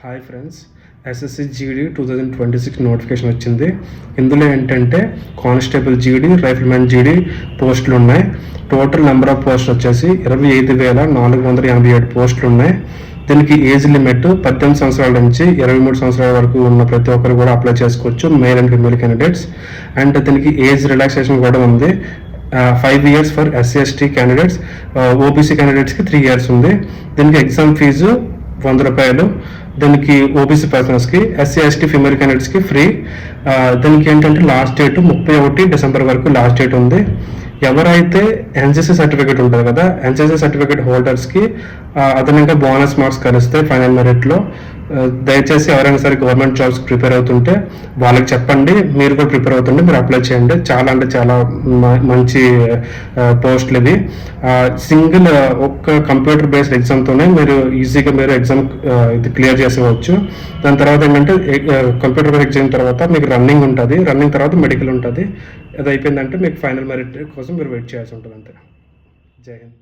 Hi friends, SSC GD 2026 notification వచ్చింది. ఇందులో ఏంటంటే కానిస్టేబుల్ జీడీ, రైఫిల్మెన్ జీడీ పోస్టులు ఉన్నాయి. టోటల్ నెంబర్ ఆఫ్ పోస్టులు వచ్చేసి 25,487 పోస్టులు ఉన్నాయి. దీనికి ఏజ్ లిమిట్ 18 సంవత్సరాల నుంచి 23 సంవత్సరాల వరకు ఉన్న ప్రతి ఒక్కరు కూడా అప్లై చేసుకోవచ్చు, male and female candidates. And దీనికి ఏజ్ రిలాక్సేషన్ కూడా ఉంది. 5 years for SC/ST candidates, OBC క్యాండిడేట్స్కి 3 years ఉంది. దీనికి ఎగ్జామ్ ఫీజు 100 రూపాయలు. దీనికి ఓబీసీ పర్సన్స్కి, SC/ST ఫిమేల్ క్యాండిడేట్స్కి ఫ్రీ. దీనికి ఏంటంటే లాస్ట్ డేట్ 31 డిసెంబర్ వరకు లాస్ట్ డేట్ ఉంది. ఎవరైతే ఎన్సీసీ సర్టిఫికేట్ ఉంటుంది కదా, ఎన్సీసీ సర్టిఫికేట్ హోల్డర్స్కి అదనంగా బోనస్ మార్క్స్ కలిస్తే ఫైనల్ మెరిట్లో. దయచేసి ఎవరైనా సరే గవర్నమెంట్ జాబ్స్ ప్రిపేర్ అవుతుంటే వాళ్ళకి చెప్పండి, మీరు కూడా ప్రిపేర్ అవుతుంటే మీరు అప్లై చేయండి. చాలా అంటే చాలా మంచి పోస్టులు ఇవి. సింగిల్ ఒక్క కంప్యూటర్ బేస్డ్ ఎగ్జామ్తోనే మీరు ఈజీగా మీరు ఎగ్జామ్ ఇది క్లియర్ చేసేవచ్చు. దాని తర్వాత ఏంటంటే కంప్యూటర్ బేస్డ్ ఎగ్జామ్ తర్వాత మీకు రన్నింగ్ ఉంటుంది, రన్నింగ్ తర్వాత మెడికల్ ఉంటుంది. అది అయిపోయిందంటే మీకు ఫైనల్ మెరిట్ కోసం మీరు వెయిట్ చేయాల్సి ఉంటుంది. అంతే. జై హింద్.